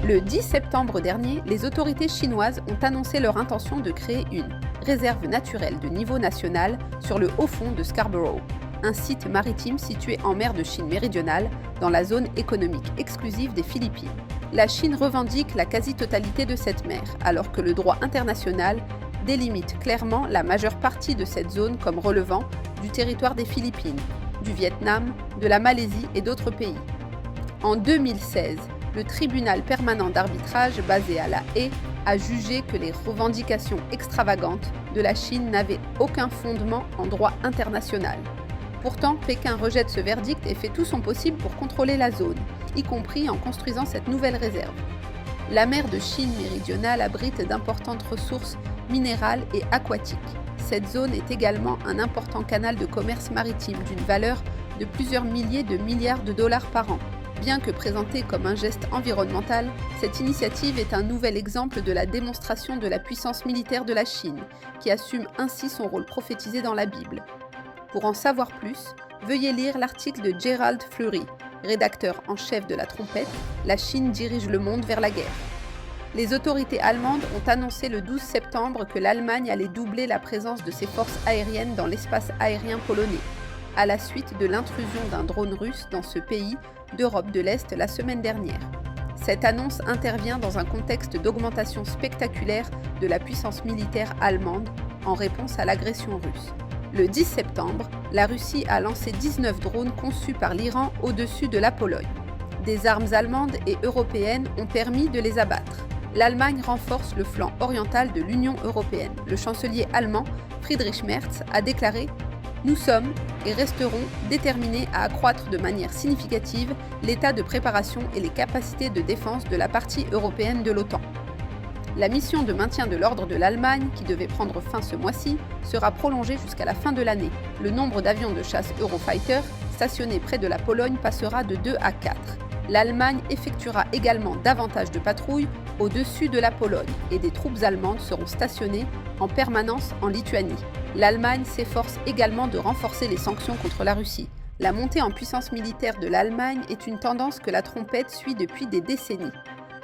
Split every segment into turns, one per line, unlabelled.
Le 10 septembre dernier, les autorités chinoises ont annoncé leur intention de créer une réserve naturelle de niveau national sur le haut fond de Scarborough, un site maritime situé en mer de Chine méridionale, dans la zone économique exclusive des Philippines. La Chine revendique la quasi-totalité de cette mer, alors que le droit international délimite clairement la majeure partie de cette zone comme relevant du territoire des Philippines, du Vietnam, de la Malaisie et d'autres pays. En 2016, le tribunal permanent d'arbitrage basé à La Haye a jugé que les revendications extravagantes de la Chine n'avaient aucun fondement en droit international. Pourtant, Pékin rejette ce verdict et fait tout son possible pour contrôler la zone, y compris en construisant cette nouvelle réserve. La mer de Chine méridionale abrite d'importantes ressources minérales et aquatiques. Cette zone est également un important canal de commerce maritime d'une valeur de plusieurs milliers de milliards de dollars par an. Bien que présentée comme un geste environnemental, cette initiative est un nouvel exemple de la démonstration de la puissance militaire de la Chine, qui assume ainsi son rôle prophétisé dans la Bible. Pour en savoir plus, veuillez lire l'article de Gerald Fleury, rédacteur en chef de La Trompette, La Chine dirige le monde vers la guerre. Les autorités allemandes ont annoncé le 12 septembre que l'Allemagne allait doubler la présence de ses forces aériennes dans l'espace aérien polonais, à la suite de l'intrusion d'un drone russe dans ce pays d'Europe de l'Est la semaine dernière. Cette annonce intervient dans un contexte d'augmentation spectaculaire de la puissance militaire allemande en réponse à l'agression russe. Le 10 septembre, la Russie a lancé 19 drones conçus par l'Iran au-dessus de la Pologne. Des armes allemandes et européennes ont permis de les abattre. L'Allemagne renforce le flanc oriental de l'Union européenne. Le chancelier allemand Friedrich Merz a déclaré « Nous sommes et resterons déterminés à accroître de manière significative l'état de préparation et les capacités de défense de la partie européenne de l'OTAN. » La mission de maintien de l'ordre de l'Allemagne, qui devait prendre fin ce mois-ci, sera prolongée jusqu'à la fin de l'année. Le nombre d'avions de chasse Eurofighter stationnés près de la Pologne passera de 2 à 4. L'Allemagne effectuera également davantage de patrouilles au-dessus de la Pologne et des troupes allemandes seront stationnées en permanence en Lituanie. L'Allemagne s'efforce également de renforcer les sanctions contre la Russie. La montée en puissance militaire de l'Allemagne est une tendance que la Trompette suit depuis des décennies.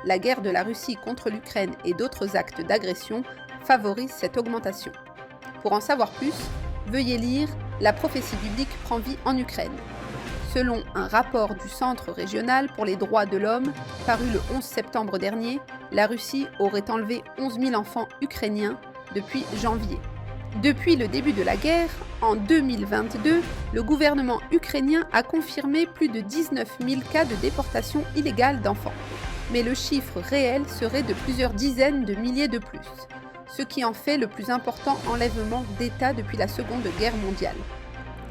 La guerre de la Russie contre l'Ukraine et d'autres actes d'agression favorisent cette augmentation. Pour en savoir plus, veuillez lire « La prophétie biblique prend vie en Ukraine ». Selon un rapport du Centre régional pour les droits de l'homme, paru le 11 septembre dernier, la Russie aurait enlevé 11 000 enfants ukrainiens depuis janvier. Depuis le début de la guerre, en 2022, le gouvernement ukrainien a confirmé plus de 19 000 cas de déportation illégale d'enfants. Mais le chiffre réel serait de plusieurs dizaines de milliers de plus, ce qui en fait le plus important enlèvement d'État depuis la Seconde Guerre mondiale.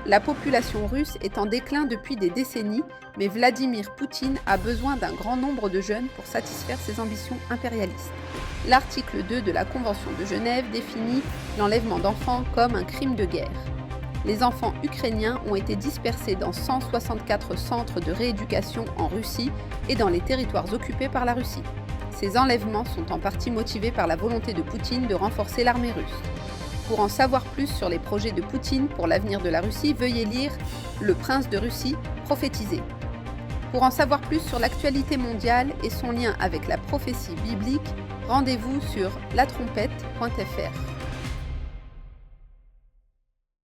La population russe est en déclin depuis des décennies, mais Vladimir Poutine a besoin d'un grand nombre de jeunes pour satisfaire ses ambitions impérialistes. L'article 2 de la Convention de Genève définit l'enlèvement d'enfants comme un crime de guerre. Les enfants ukrainiens ont été dispersés dans 164 centres de rééducation en Russie et dans les territoires occupés par la Russie. Ces enlèvements sont en partie motivés par la volonté de Poutine de renforcer l'armée russe. Pour en savoir plus sur les projets de Poutine pour l'avenir de la Russie, veuillez lire « Le prince de Russie, prophétisé ». Pour en savoir plus sur l'actualité mondiale et son lien avec la prophétie biblique, rendez-vous sur latrompette.fr.